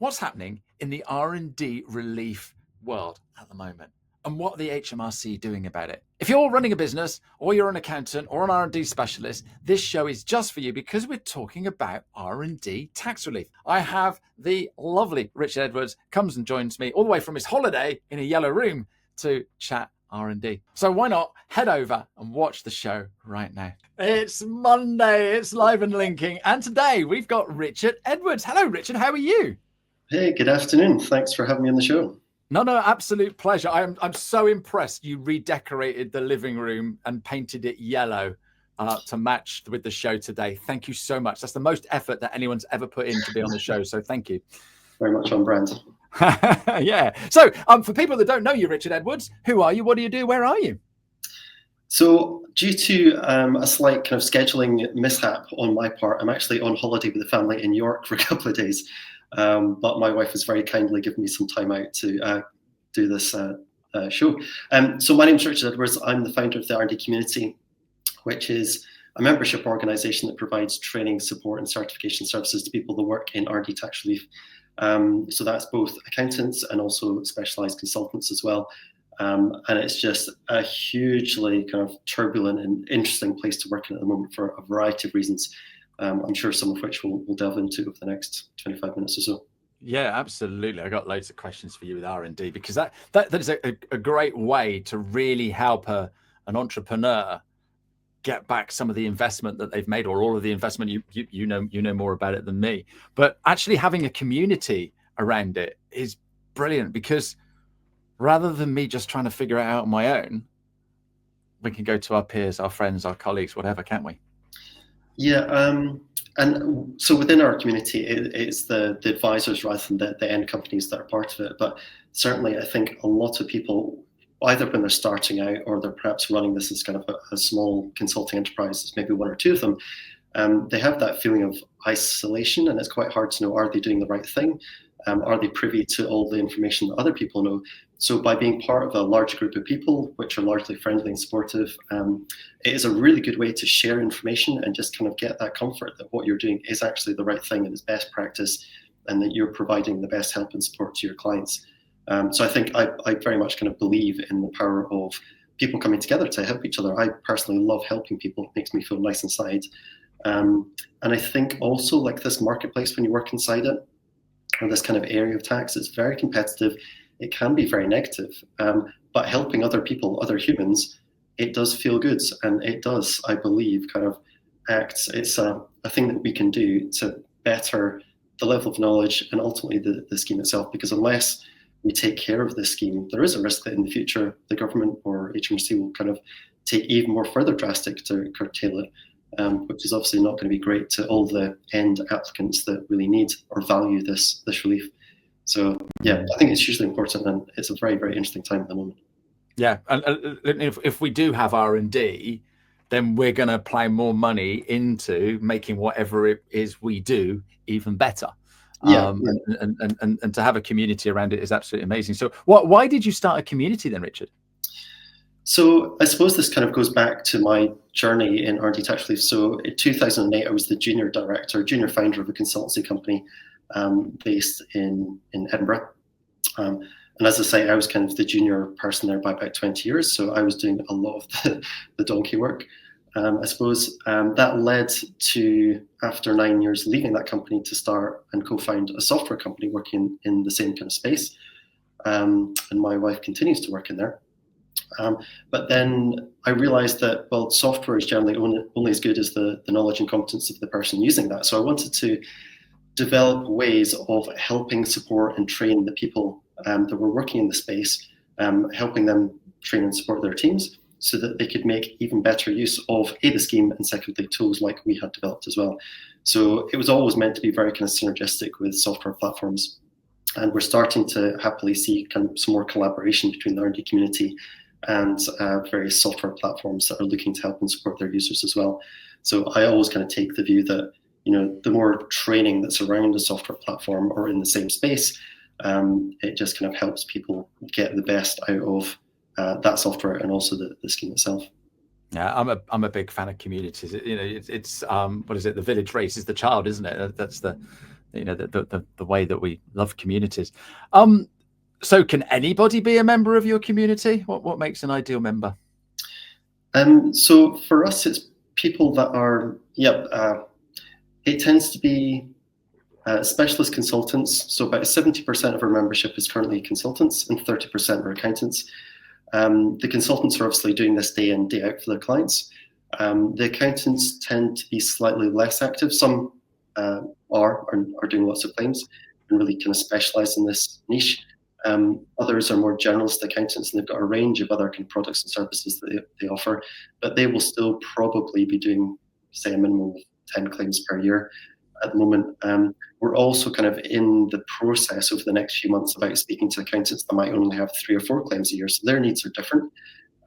what's happening in the R&D relief world at the moment, and what are the HMRC doing about it. If you're running a business, or you're an accountant or an R&D specialist, this show is just for you, because we're talking about R&D tax relief. I have the lovely Richard Edwards comes and joins me all the way from his holiday in a yellow room to chat R&D. So why not head over and watch the show right now? It's Monday, it's live and linking, and today we've got Richard Edwards. Hello, Richard. How are you? Hey, good afternoon. Thanks for having me on the show. No, absolute pleasure. I'm so impressed you redecorated the living room and painted it yellow to match with the show today. Thank you so much. That's the most effort that anyone's ever put in to be on the show. So thank you. Very much on brand. Yeah. So for people that don't know you, Richard Edwards, who are you? What do you do? Where are you? So due to a slight kind of scheduling mishap on my part, I'm actually on holiday with the family in York for a couple of days. But my wife has very kindly given me some time out to do this show. So my name is Richard Edwards. I'm the founder of the R&D Community, which is a membership organisation that provides training, support and certification services to people that work in R&D tax relief. So that's both accountants and also specialised consultants as well. And it's just a hugely kind of turbulent and interesting place to work in at the moment for a variety of reasons. I'm sure some of which we'll delve into over the next 25 minutes or so. Yeah, absolutely. I got loads of questions for you with R&D, because that is a great way to really help an entrepreneur get back some of the investment that they've made, or all of the investment. You know more about it than me. But actually having a community around it is brilliant, because rather than me just trying to figure it out on my own, we can go to our peers, our friends, our colleagues, whatever, can't we? Yeah, and so within our community, it's the advisors rather than the end companies that are part of it. But certainly, I think a lot of people, either when they're starting out or they're perhaps running this as kind of a small consulting enterprise, maybe one or two of them, they have that feeling of isolation, and it's quite hard to know, are they doing the right thing? Are they privy to all the information that other people know? So by being part of a large group of people, which are largely friendly and supportive, it is a really good way to share information and just kind of get that comfort that what you're doing is actually the right thing and is best practice, and that you're providing the best help and support to your clients. So I think I very much kind of believe in the power of people coming together to help each other. I personally love helping people. It makes me feel nice inside. And I think also, like, this marketplace, when you work inside it, or this kind of area of tax, it's very competitive. It can be very negative, but helping other people, other humans, it does feel good, and it does, I believe, kind of act. It's a thing that we can do to better the level of knowledge and ultimately the scheme itself, because unless we take care of this scheme, there is a risk that in the future the government or HMRC will kind of take even more further drastic to curtail it. Which is obviously not going to be great to all the end applicants that really need or value this relief. So yeah, I think it's hugely important, and it's a very, very interesting time at the moment. Yeah, and if we do have R&D, then we're going to plow more money into making whatever it is we do even better. Yeah, And to have a community around it is absolutely amazing. So why did you start a community then, Richard? So I suppose this kind of goes back to my journey in R&D tax relief. So in 2008, I was the junior founder of a consultancy company based in Edinburgh. And as I say, I was kind of the junior person there by about 20 years. So I was doing a lot of the donkey work. I suppose that led to, after 9 years leaving that company, to start and co-found a software company working in the same kind of space. And my wife continues to work in there. But then I realized that, well, software is generally only as good as the knowledge and competence of the person using that. So I wanted to develop ways of helping support and train the people that were working in the space, helping them train and support their teams so that they could make even better use of the scheme, and secondly, tools like we had developed as well. So it was always meant to be very kind of synergistic with software platforms. And we're starting to happily see kind of some more collaboration between the R&D community and various software platforms that are looking to help and support their users as well. So I always kind of take the view that, you know, the more training that's around a software platform or in the same space, it just kind of helps people get the best out of that software and also the scheme itself. Yeah, I'm a big fan of communities. You know, it's what is it? The village race is the child, isn't it? That's the the way that we love communities. So can anybody be a member of your community? What makes an ideal member? So for us, it's people that are, it tends to be specialist consultants. So about 70% of our membership is currently consultants and 30% are accountants. The consultants are obviously doing this day in, day out for their clients. The accountants tend to be slightly less active. Some are doing lots of claims and really kind of specialize in this niche. Others are more generalist accountants, and they've got a range of other kind of products and services that they offer, but they will still probably be doing, say, a minimum of 10 claims per year at the moment. We're also kind of in the process over the next few months about speaking to accountants that might only have 3 or 4 claims a year, so their needs are different.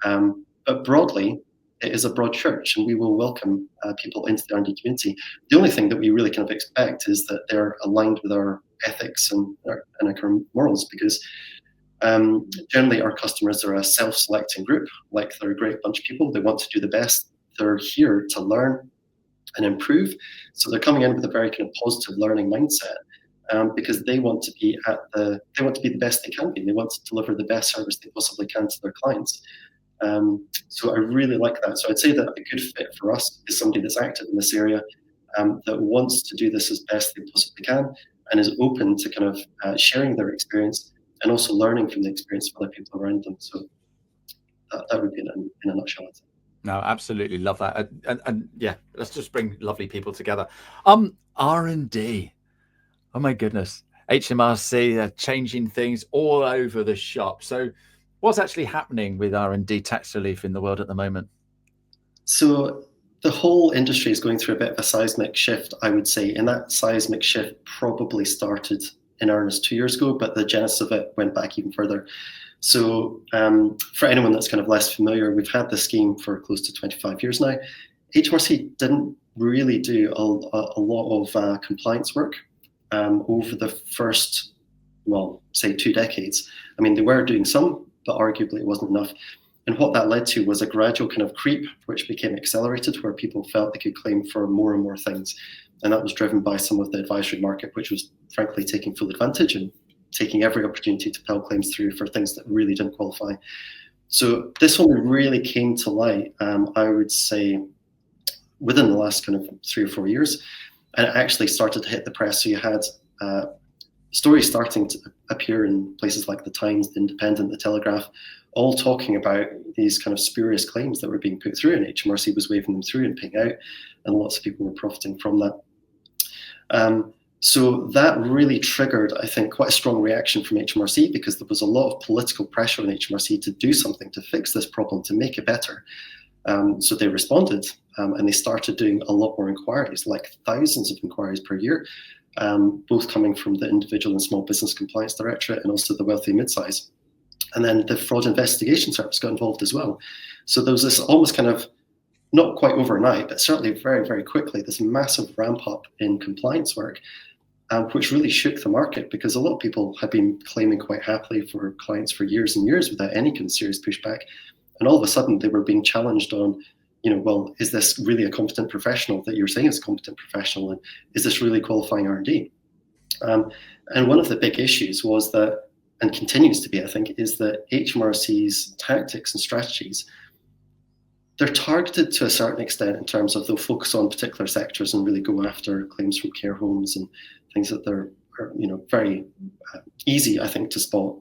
But broadly, it is a broad church, and we will welcome people into the R&D community. The only thing that we really kind of expect is that they're aligned with our ethics and our morals, because generally our customers are a self-selecting group. Like, they're a great bunch of people. They want to do the best. They're here to learn and improve. So they're coming in with a very kind of positive learning mindset, because they want to be the best they can be. They want to deliver the best service they possibly can to their clients. So I really like that. So I'd say that a good fit for us is somebody that's active in this area, that wants to do this as best they possibly can, and is open to kind of sharing their experience and also learning from the experience of other people around them. So that would be in a nutshell. No, absolutely love that. And yeah, let's just bring lovely people together. R&D. Oh my goodness. HMRC, they're changing things all over the shop. So what's actually happening with R&D tax relief in the world at the moment? So the whole industry is going through a bit of a seismic shift, I would say. And that seismic shift probably started in earnest 2 years ago, but the genesis of it went back even further. So for anyone that's kind of less familiar, we've had this scheme for close to 25 years now. HMRC didn't really do a lot of compliance work over the first, say 2 decades. I mean, they were doing some, but arguably it wasn't enough. And what that led to was a gradual kind of creep, which became accelerated, where people felt they could claim for more and more things. And that was driven by some of the advisory market, which was frankly taking full advantage and taking every opportunity to pile claims through for things that really didn't qualify. So this one really came to light, I would say, within the last kind of 3 or 4 years, and it actually started to hit the press. So you had stories starting to appear in places like the Times, the Independent, the Telegraph, all talking about these kind of spurious claims that were being put through, and HMRC was waving them through and paying out, and lots of people were profiting from that. So that really triggered, I think, quite a strong reaction from HMRC, because there was a lot of political pressure on HMRC to do something to fix this problem, to make it better. So they responded, and they started doing a lot more inquiries, like thousands of inquiries per year, both coming from the Individual and Small Business Compliance Directorate and also the Wealthy Midsize. And then the Fraud Investigation Service got involved as well. So there was this almost kind of, not quite overnight, but certainly very, very quickly, this massive ramp up in compliance work, which really shook the market, because a lot of people had been claiming quite happily for clients for years and years without any kind of serious pushback. And all of a sudden they were being challenged on, is this really a competent professional that you're saying is a competent professional? And is this really qualifying R&D? And one of the big issues was that, and continues to be, I think, is that HMRC's tactics and strategies, they're targeted to a certain extent in terms of they'll focus on particular sectors and really go after claims from care homes and things that are very easy, I think, to spot.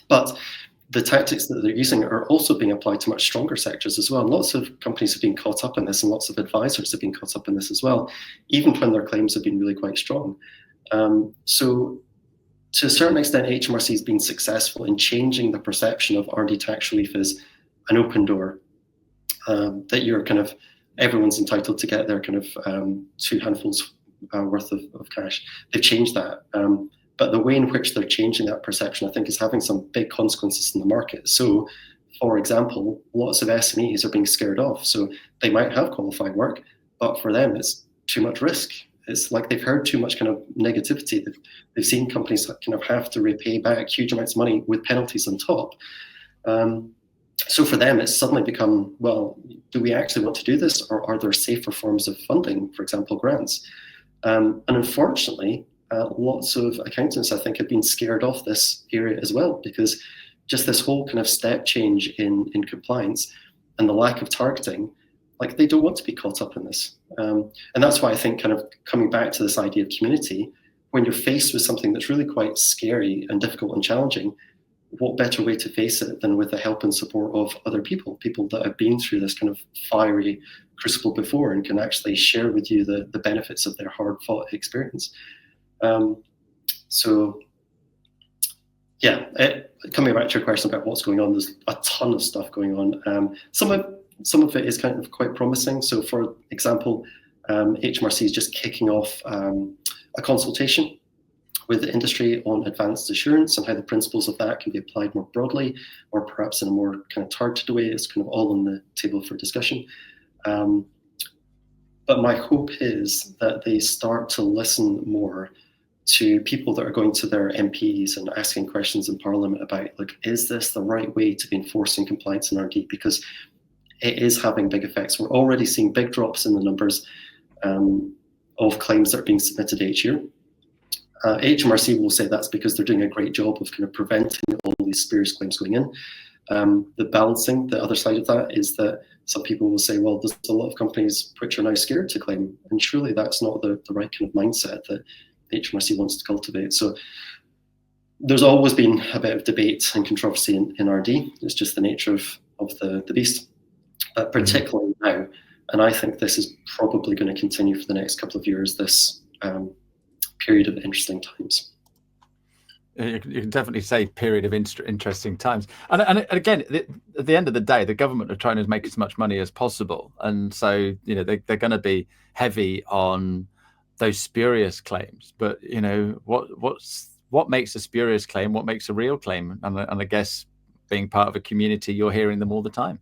But the tactics that they're using are also being applied to much stronger sectors as well. And lots of companies have been caught up in this, and lots of advisors have been caught up in this as well, even when their claims have been really quite strong. So to a certain extent, HMRC has been successful in changing the perception of R&D tax relief as an open door, that you're kind of, everyone's entitled to get their kind of 2 handfuls worth of cash. They've changed that. But the way in which they're changing that perception, I think, is having some big consequences in the market. So, for example, lots of SMEs are being scared off. So they might have qualified work, but for them, it's too much risk. It's like they've heard too much kind of negativity. They've seen companies that kind of have to repay back huge amounts of money with penalties on top. So for them, it's suddenly become, well, do we actually want to do this, or are there safer forms of funding, for example, grants? And unfortunately, lots of accountants, I think, have been scared off this area as well, because just this whole kind of step change in compliance and the lack of targeting, like they don't want to be caught up in this. And that's why I think kind of coming back to this idea of community, when you're faced with something that's really quite scary and difficult and challenging, what better way to face it than with the help and support of other people that have been through this kind of fiery crucible before and can actually share with you the benefits of their hard-fought experience. So yeah, coming back to your question about what's going on, there's a ton of stuff going on. Some of it is kind of quite promising. So for example, HMRC is just kicking off a consultation with the industry on advanced assurance and how the principles of that can be applied more broadly, or perhaps in a more kind of targeted way. It's kind of all on the table for discussion. But my hope is that they start to listen more to people that are going to their MPs and asking questions in Parliament about, like, is this the right way to be enforcing compliance in R&D? Because it is having big effects. We're already seeing big drops in the numbers of claims that are being submitted each year. HMRC will say that's because they're doing a great job of kind of preventing all these spurious claims going in. The balancing, the other side of that, is that some people will say, well, there's a lot of companies which are now scared to claim, and surely that's not the right kind of mindset that HMRC wants to cultivate. So there's always been a bit of debate and controversy in R&D. It's just the nature of the beast, but particularly now, and I think this is probably going to continue for the next couple of years, this period of interesting times. You can definitely say period of interesting times. And again, at the end of the day, the government are trying to make as much money as possible. And so, they're going to be heavy on those spurious claims. But, what makes a spurious claim? What makes a real claim? And I guess being part of a community, you're hearing them all the time.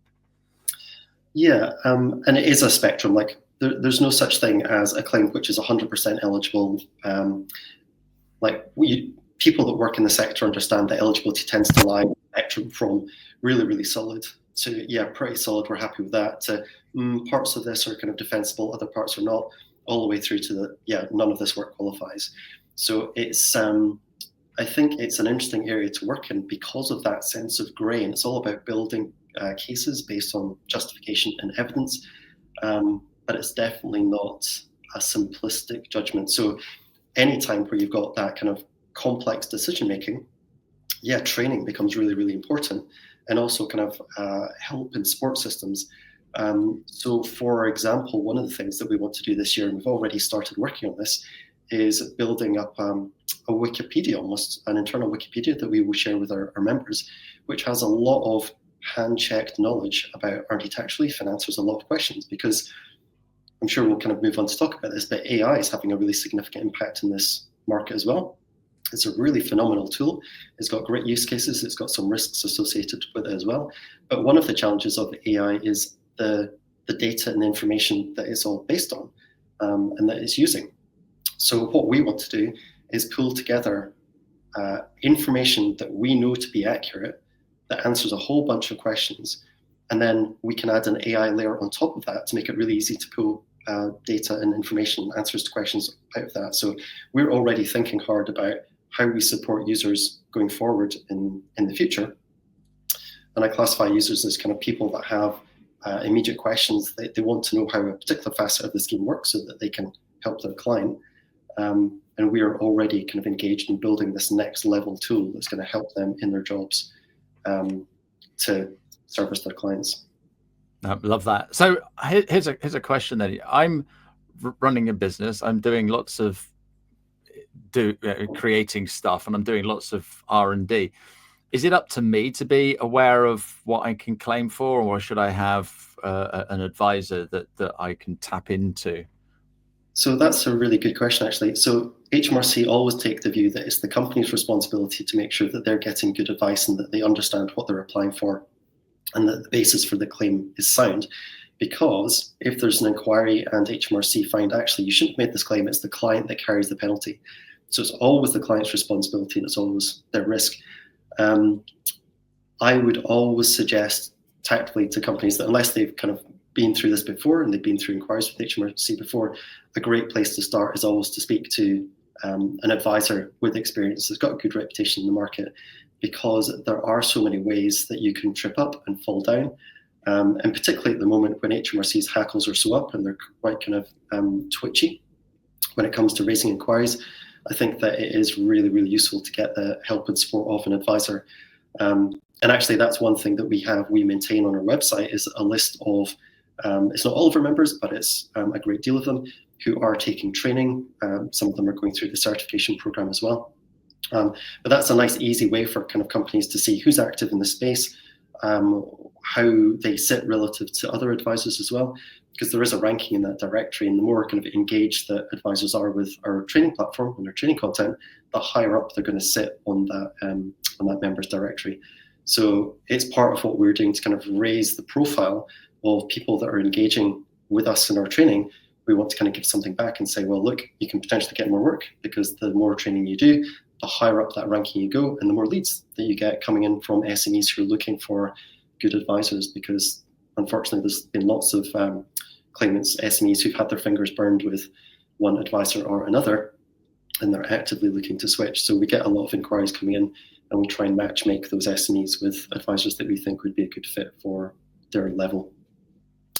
Yeah, and it is a spectrum. Like there's no such thing as a claim which is 100% eligible. People that work in the sector understand that eligibility tends to lie in the spectrum from really, really solid to, yeah, pretty solid, we're happy with that, to parts of this are kind of defensible, other parts are not, all the way through to none of this work qualifies. So it's, I think it's an interesting area to work in because of that sense of grey, and it's all about building cases based on justification and evidence, but it's definitely not a simplistic judgment. So anytime where you've got that kind of complex decision making, training becomes really, really important, and also kind of help in support systems. So for example, one of the things that we want to do this year, and we've already started working on this, is building up a Wikipedia, almost an internal Wikipedia that we will share with our members, which has a lot of hand-checked knowledge about R&D tax relief and answers a lot of questions, because I'm sure we'll kind of move on to talk about this, but AI is having a really significant impact in this market as well. It's a really phenomenal tool. It's got great use cases. It's got some risks associated with it as well. But one of the challenges of AI is the data and the information that it's all based on and that it's using. So what we want to do is pull together information that we know to be accurate, that answers a whole bunch of questions, and then we can add an AI layer on top of that to make it really easy to pull data and information, answers to questions out of that. So we're already thinking hard about how we support users going forward in the future. And I classify users as kind of people that have immediate questions. They want to know how a particular facet of the scheme works so that they can help their client. And we are already kind of engaged in building this next level tool that's going to help them in their jobs to service their clients. I love that. So here's a question then. I'm running a business. I'm doing lots of creating stuff, and I'm doing lots of R&D. Is it up to me to be aware of what I can claim for, or should I have an advisor that I can tap into? So that's a really good question, actually. So HMRC always take the view that it's the company's responsibility to make sure that they're getting good advice and that they understand what they're applying for, and that the basis for the claim is sound. Because if there's an inquiry and HMRC find actually you shouldn't have made this claim, it's the client that carries the penalty. So it's always the client's responsibility, and it's always their risk. I would always suggest tactfully to companies that unless they've kind of been through this before and they've been through inquiries with HMRC before, a great place to start is always to speak to an advisor with experience that's got a good reputation in the market, because there are so many ways that you can trip up and fall down. And particularly at the moment when HMRC's hackles are so up and they're quite kind of twitchy when it comes to raising inquiries, I think that it is really, really useful to get the help and support of an advisor. And actually, that's one thing that we maintain on our website is a list of, it's not all of our members, but it's a great deal of them who are taking training. Some of them are going through the certification program as well. But that's a nice, easy way for kind of companies to see who's active in the space, how they sit relative to other advisors as well, because there is a ranking in that directory, and the more kind of engaged that advisors are with our training platform and our training content, the higher up they're going to sit on that members directory. So it's part of what we're doing to kind of raise the profile of people that are engaging with us in our training. We want to kind of give something back and say, well, look, you can potentially get more work, because the more training you do, the higher up that ranking you go, and the more leads that you get coming in from SMEs who are looking for good advisors. Because unfortunately, there's been lots of claimants, SMEs, who've had their fingers burned with one advisor or another, and they're actively looking to switch. So we get a lot of inquiries coming in, and we try and match make those SMEs with advisors that we think would be a good fit for their level.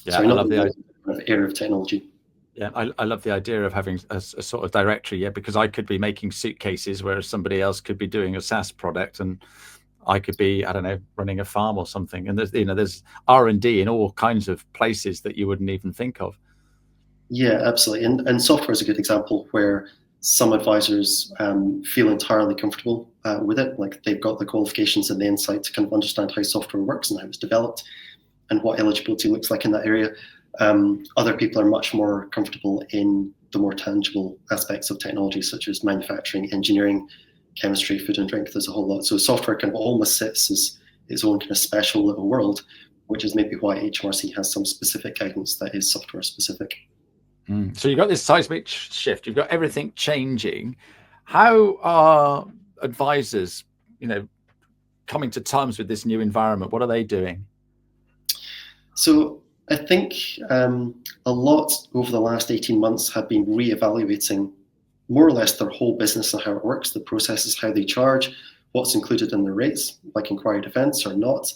Yeah, so I love the kind of area of technology. Yeah, I love the idea of having a sort of directory. Yeah, because I could be making suitcases, whereas somebody else could be doing a SaaS product, and I could be, I don't know, running a farm or something. And there's R&D in all kinds of places that you wouldn't even think of. Yeah, absolutely. And software is a good example where some advisors feel entirely comfortable with it. Like they've got the qualifications and the insight to kind of understand how software works and how it's developed and what eligibility looks like in that area. Other people are much more comfortable in the more tangible aspects of technology, such as manufacturing, engineering, chemistry, food and drink. There's a whole lot. So software kind of almost sits as its own kind of special little world, which is maybe why HMRC has some specific guidance that is software specific. So you've got this seismic shift. You've got everything changing. How are advisors, coming to terms with this new environment? What are they doing? So I think a lot over the last 18 months have been reevaluating more or less their whole business and how it works, the processes, how they charge, what's included in their rates, like inquiry defense or not.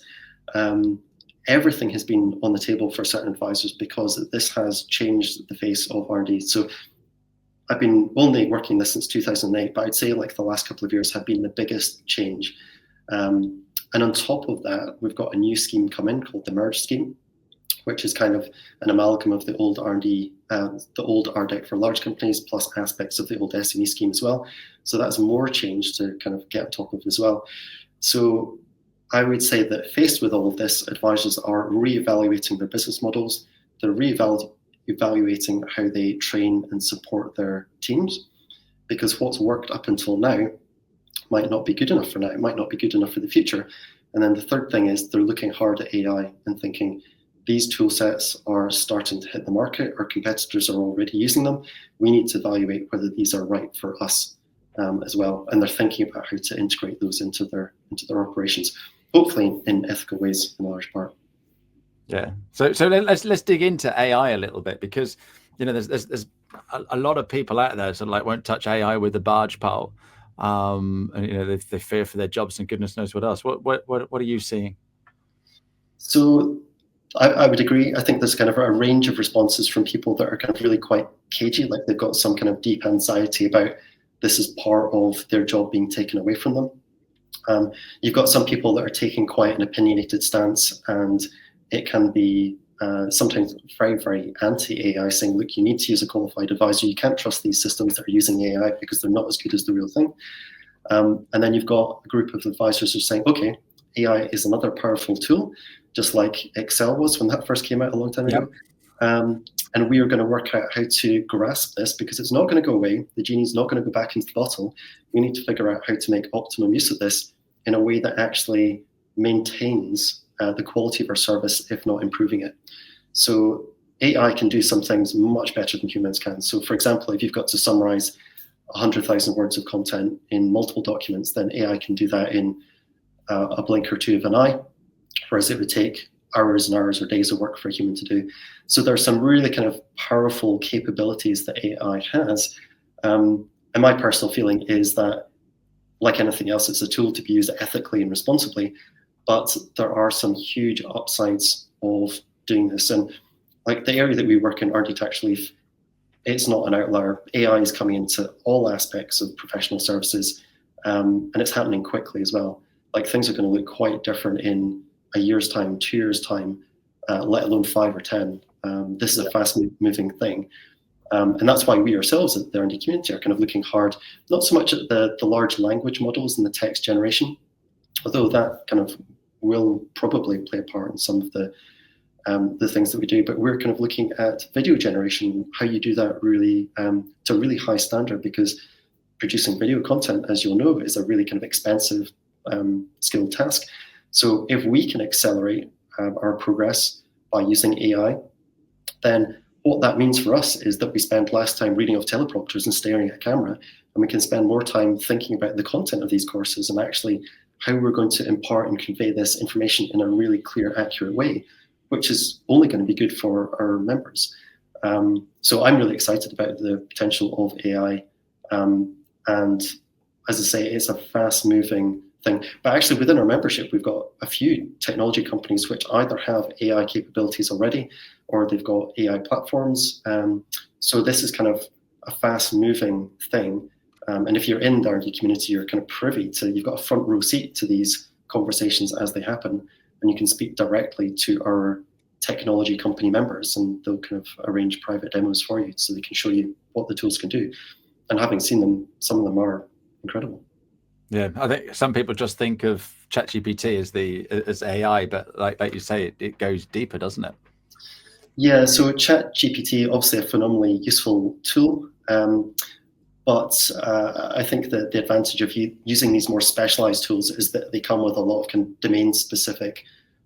Everything has been on the table for certain advisors because this has changed the face of R&D. So I've been only working this since 2008, but I'd say like the last couple of years have been the biggest change. And on top of that, we've got a new scheme come in called the Merge scheme, which is kind of an amalgam of the old R&D, the old RDEC for large companies, plus aspects of the old SME scheme as well. So that's more change to kind of get on top of as well. So I would say that faced with all of this, advisors are reevaluating their business models. They're reevaluating how they train and support their teams, because what's worked up until now might not be good enough for now. It might not be good enough for the future. And then the third thing is they're looking hard at AI and thinking, these tool sets are starting to hit the market. Our competitors are already using them. We need to evaluate whether these are right for us as well. And they're thinking about how to integrate those into their operations, hopefully in ethical ways in large part. Yeah. So let's dig into AI a little bit, because there's a lot of people out there sort of like won't touch AI with a barge pole, and they fear for their jobs and goodness knows what else. What are you seeing? So I would agree. I think there's kind of a range of responses from people that are kind of really quite cagey, like they've got some kind of deep anxiety about this is part of their job being taken away from them. You've got some people that are taking quite an opinionated stance, and it can be sometimes very, very anti-AI, saying, look, you need to use a qualified advisor. You can't trust these systems that are using AI because they're not as good as the real thing. And then you've got a group of advisors who are saying, okay, AI is another powerful tool, just like Excel was when that first came out a long time ago. And we are going to work out how to grasp this, because it's not going to go away. The genie's not going to go back into the bottle. We need to figure out how to make optimum use of this in a way that actually maintains the quality of our service, if not improving it. So AI can do some things much better than humans can. So for example, if you've got to summarize 100,000 words of content in multiple documents, then AI can do that in a blink or two of an eye, whereas it would take hours and hours or days of work for a human to do. So there are some really kind of powerful capabilities that AI has. And my personal feeling is that, like anything else, it's a tool to be used ethically and responsibly, but there are some huge upsides of doing this. And like the area that we work in, R&D Tax Relief, it's not an outlier. AI is coming into all aspects of professional services, and it's happening quickly as well. Like things are going to look quite different in a year's time, 2 years' time, let alone 5 or 10. This is a fast-moving thing. And that's why we ourselves at the R&D community are kind of looking hard, not so much at the large language models and the text generation, although that kind of will probably play a part in some of the things that we do, but we're kind of looking at video generation, how you do that really to a really high standard, because producing video content, as you'll know, is a really kind of expensive skilled task. So if we can accelerate our progress by using AI, then what that means for us is that we spend less time reading off teleprompters and staring at a camera, and we can spend more time thinking about the content of these courses and actually how we're going to impart and convey this information in a really clear, accurate way, which is only going to be good for our members. So I'm really excited about the potential of AI. And as I say, it's a fast-moving thing. But actually, within our membership, we've got a few technology companies which either have AI capabilities already, or they've got AI platforms. So this is kind of a fast-moving thing. And if you're in the R&D community, you're kind of privy to, you've got a front row seat to these conversations as they happen, and you can speak directly to our technology company members, and they'll kind of arrange private demos for you so they can show you what the tools can do. And having seen them, some of them are incredible. Yeah, I think some people just think of ChatGPT as AI, but like you say, it goes deeper, doesn't it? Yeah, so ChatGPT, obviously a phenomenally useful tool, but I think that the advantage of using these more specialized tools is that they come with a lot of kind of domain-specific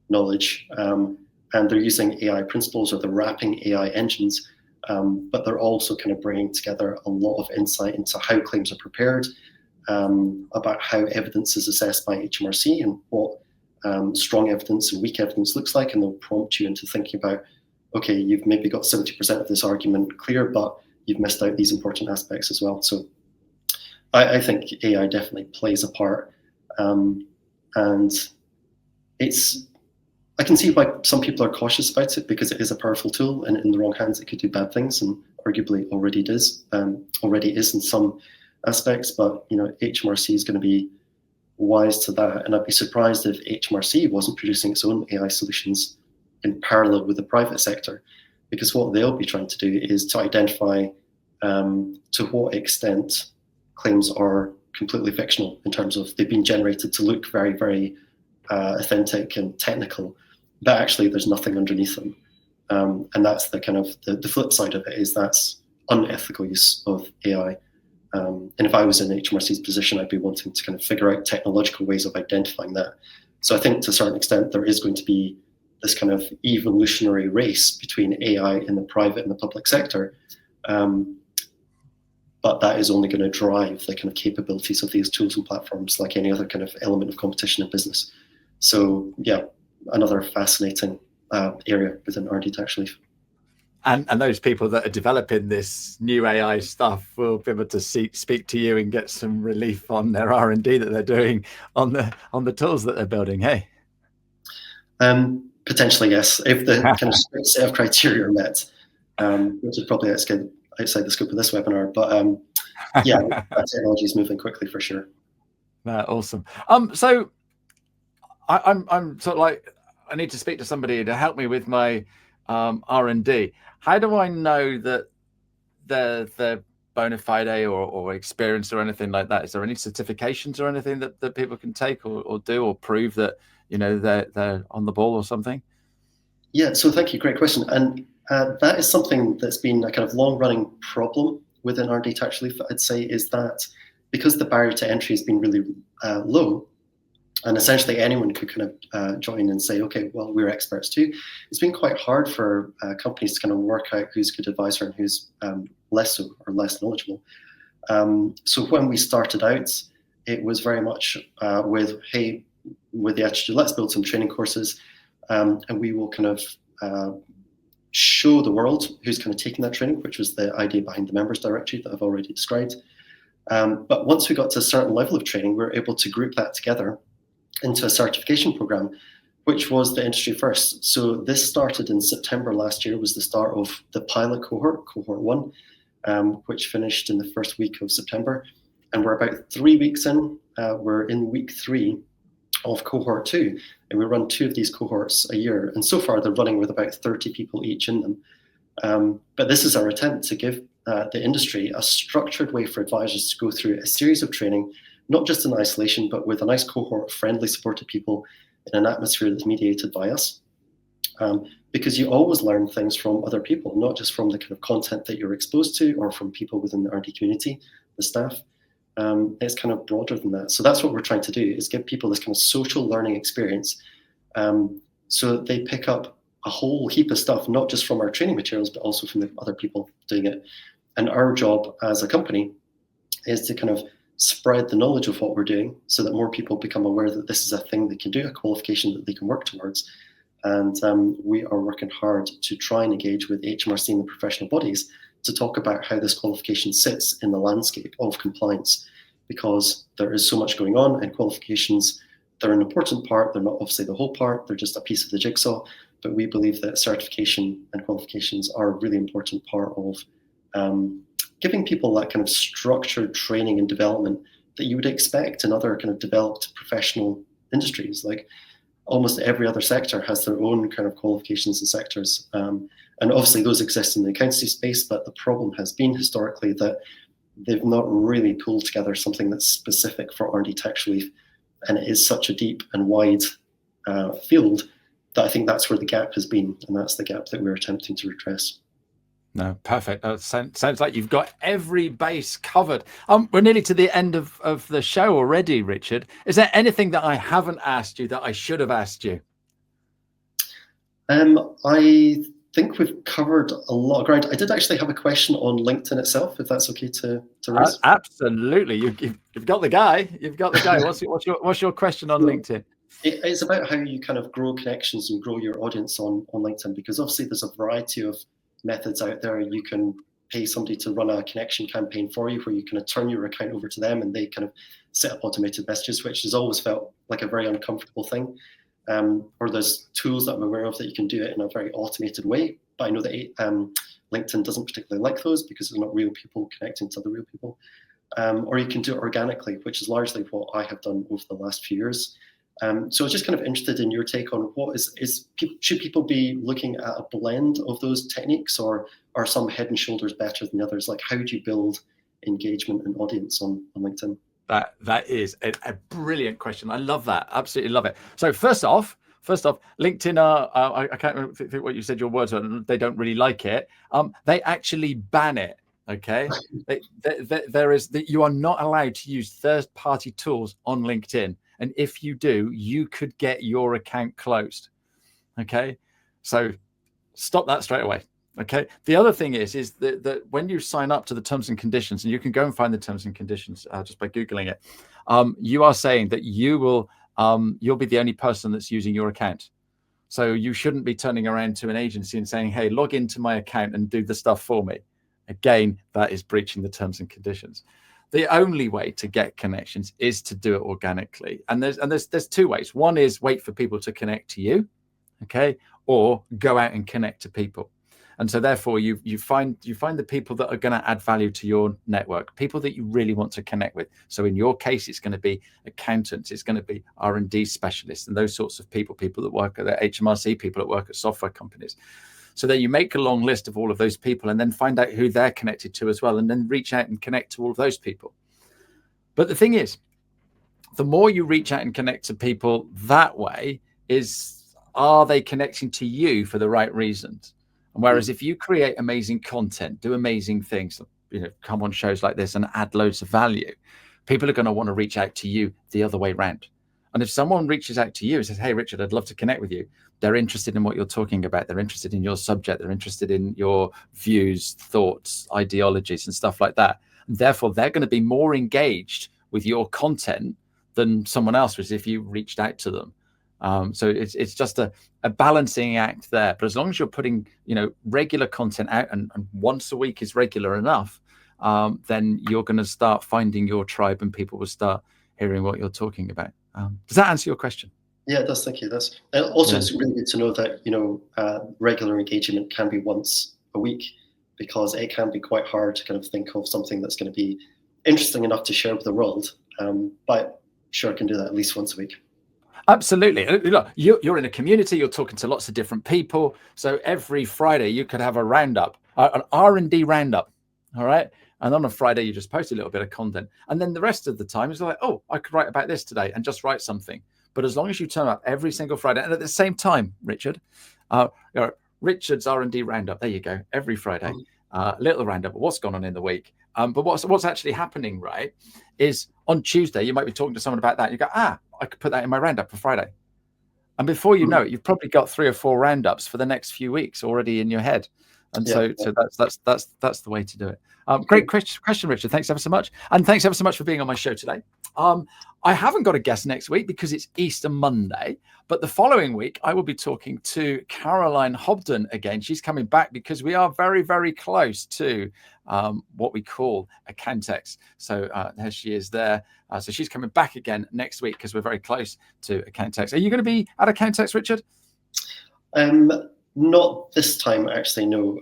knowledge, and they're using AI principles, or they're wrapping AI engines, but they're also kind of bringing together a lot of insight into how claims are prepared, about how evidence is assessed by HMRC, and what strong evidence and weak evidence looks like, and they'll prompt you into thinking about, okay, you've maybe got 70% of this argument clear, but you've missed out these important aspects as well. So I think AI definitely plays a part, and I can see why some people are cautious about it, because it is a powerful tool, and in the wrong hands it could do bad things, and arguably already is in some aspects. But HMRC is going to be wise to that, and I'd be surprised if HMRC wasn't producing its own AI solutions in parallel with the private sector, because what they'll be trying to do is to identify to what extent claims are completely fictional, in terms of they've been generated to look very, very authentic and technical, but actually there's nothing underneath them. And that's the kind of the flip side of it, is that's unethical use of AI. And if I was in HMRC's position, I'd be wanting to kind of figure out technological ways of identifying that. So I think to a certain extent there is going to be this kind of evolutionary race between AI in the private and the public sector. But that is only going to drive the kind of capabilities of these tools and platforms, like any other kind of element of competition in business. So yeah, another fascinating area within R&D Tax Relief. And those people that are developing this new AI stuff will be able to speak to you and get some relief on their R&D that they're doing on the tools that they're building. Hey, potentially yes, if the kind of strict set of criteria are met, which is probably outside the scope of this webinar. But yeah, that technology is moving quickly for sure. Awesome. So I'm sort of like, I need to speak to somebody to help me with my R&D. How do I know that they're bona fide or experienced or anything like that? Is there any certifications or anything that people can take or do, or prove that they're on the ball or something? Yeah, so thank you, great question. And that is something that's been a kind of long-running problem within R&D Tax Relief, I'd say, is that because the barrier to entry has been really low, and essentially anyone could kind of join and say, okay, well, we're experts too, it's been quite hard for companies to kind of work out who's a good advisor and who's less so, or less knowledgeable. So when we started out, it was very much with the attitude, let's build some training courses. and we will kind of show the world who's kind of taking that training, which was the idea behind the members directory that I've already described. But once we got to a certain level of training, we were able to group that together into a certification program, which was the industry first. So this started in September last year, was the start of the pilot cohort 1, which finished in the first week of September. And we're about 3 weeks in. We're in week 3 of cohort 2, and we run 2 of these cohorts a year. And so far, they're running with about 30 people each in them. But this is our attempt to give the industry a structured way for advisors to go through a series of training, not just in isolation, but with a nice cohort of friendly, supported people in an atmosphere that's mediated by us. Because you always learn things from other people, not just from the kind of content that you're exposed to or from people within the R&D community, the staff. It's kind of broader than that. So that's what we're trying to do, is give people this kind of social learning experience, so that they pick up a whole heap of stuff, not just from our training materials, but also from the other people doing it. And our job as a company is to kind of spread the knowledge of what we're doing so that more people become aware that this is a thing they can do, a qualification that they can work towards. And we are working hard to try and engage with HMRC and the professional bodies to talk about how this qualification sits in the landscape of compliance, because there is so much going on, and qualifications, they're an important part. They're not obviously the whole part. They're just a piece of the jigsaw. But we believe that certification and qualifications are a really important part of giving people that kind of structured training and development that you would expect in other kind of developed professional industries. Like almost every other sector has their own kind of qualifications and sectors. And obviously those exist in the accountancy space, but the problem has been historically that they've not really pulled together something that's specific for R&D tax relief. And it is such a deep and wide field that I think that's where the gap has been. And that's the gap that we're attempting to redress. No, perfect. Sounds like you've got every base covered. We're nearly to the end of the show already, Richard. Is there anything that I haven't asked you that I should have asked you? I think we've covered a lot of ground. I did actually have a question on LinkedIn itself, if that's okay to raise. Absolutely. You've got the guy. You've got the guy. What's your question on LinkedIn? It's about how you kind of grow connections and grow your audience on LinkedIn, because obviously there's a variety of methods out there. You can pay somebody to run a connection campaign for you, where you kind of turn your account over to them and they kind of set up automated messages, which has always felt like a very uncomfortable thing. Or there's tools that I'm aware of that you can do it in a very automated way. But I know that LinkedIn doesn't particularly like those because they're not real people connecting to other real people. Or you can do it organically, which is largely what I have done over the last few years. So I was just kind of interested in your take on what should people be looking at a blend of those techniques, or are some head and shoulders better than others? Like, how do you build engagement and audience on LinkedIn? That is a brilliant question. I love that. Absolutely love it. So first off, LinkedIn are, I can't remember what you said your words were, they don't really like it. They actually ban it. Okay. You are not allowed to use third-party tools on LinkedIn. And if you do, you could get your account closed. Okay. So stop that straight away. Okay. The other thing is that when you sign up to the terms and conditions, and you can go and find the terms and conditions just by Googling it, you are saying that you'll be the only person that's using your account. So you shouldn't be turning around to an agency and saying, hey, log into my account and do the stuff for me. Again, that is breaching the terms and conditions. The only way to get connections is to do it organically. And there's 2 ways. One is wait for people to connect to you, okay, or go out and connect to people. And so therefore you find the people that are going to add value to your network, people that you really want to connect with. So in your case, it's going to be accountants, it's going to be R&D specialists, and those sorts of people that work at the HMRC, people that work at software companies. So that you make a long list of all of those people, and then find out who they're connected to as well, and then reach out and connect to all of those people. But the thing is, the more you reach out and connect to people that way, are they connecting to you for the right reasons? And whereas if you create amazing content, do amazing things, come on shows like this and add loads of value, people are going to want to reach out to you the other way around. And if someone reaches out to you and says, hey, Richard, I'd love to connect with you, they're interested in what you're talking about. They're interested in your subject. They're interested in your views, thoughts, ideologies, and stuff like that. And therefore, they're going to be more engaged with your content than someone else was if you reached out to them. So it's just a balancing act there. But as long as you're putting, regular content out, and once a week is regular enough, then you're going to start finding your tribe, and people will start hearing what you're talking about. Does that answer your question? Yeah, it does. Thank you. That's also, it's really good to know that regular engagement can be once a week, because it can be quite hard to kind of think of something that's going to be interesting enough to share with the world. But sure, I can do that at least once a week. Absolutely. Look, you're in a community, you're talking to lots of different people. So every Friday you could have a roundup, an R&D roundup. All right. And on a Friday, you just post a little bit of content. And then the rest of the time is like, oh, I could write about this today, and just write something. But as long as you turn up every single Friday, and at the same time, Richard, Richard's R&D roundup, there you go, every Friday, little roundup of what's gone on in the week. But what's actually happening, right, is on Tuesday, you might be talking to someone about that. And you go, I could put that in my roundup for Friday. And before you know it, you've probably got 3 or 4 roundups for the next few weeks already in your head. And so that's the way to do it. Great question, Richard. Thanks ever so much. And thanks ever so much for being on my show today. I haven't got a guest next week because it's Easter Monday, but the following week I will be talking to Caroline Hobden again. She's coming back because we are very, very close to what we call Accountex. So there she is there. So she's coming back again next week because we're very close to Accountex. Are you going to be at Accountex, Richard? Not this time, actually, no.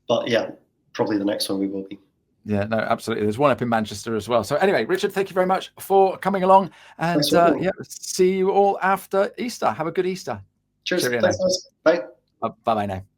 But yeah, probably the next one we will be. Yeah, no, absolutely. There's one up in Manchester as well. So anyway, Richard, thank you very much for coming along. And see you all after Easter. Have a good Easter. Cheers. Cheerio. Thanks, guys. Bye. Bye-bye now.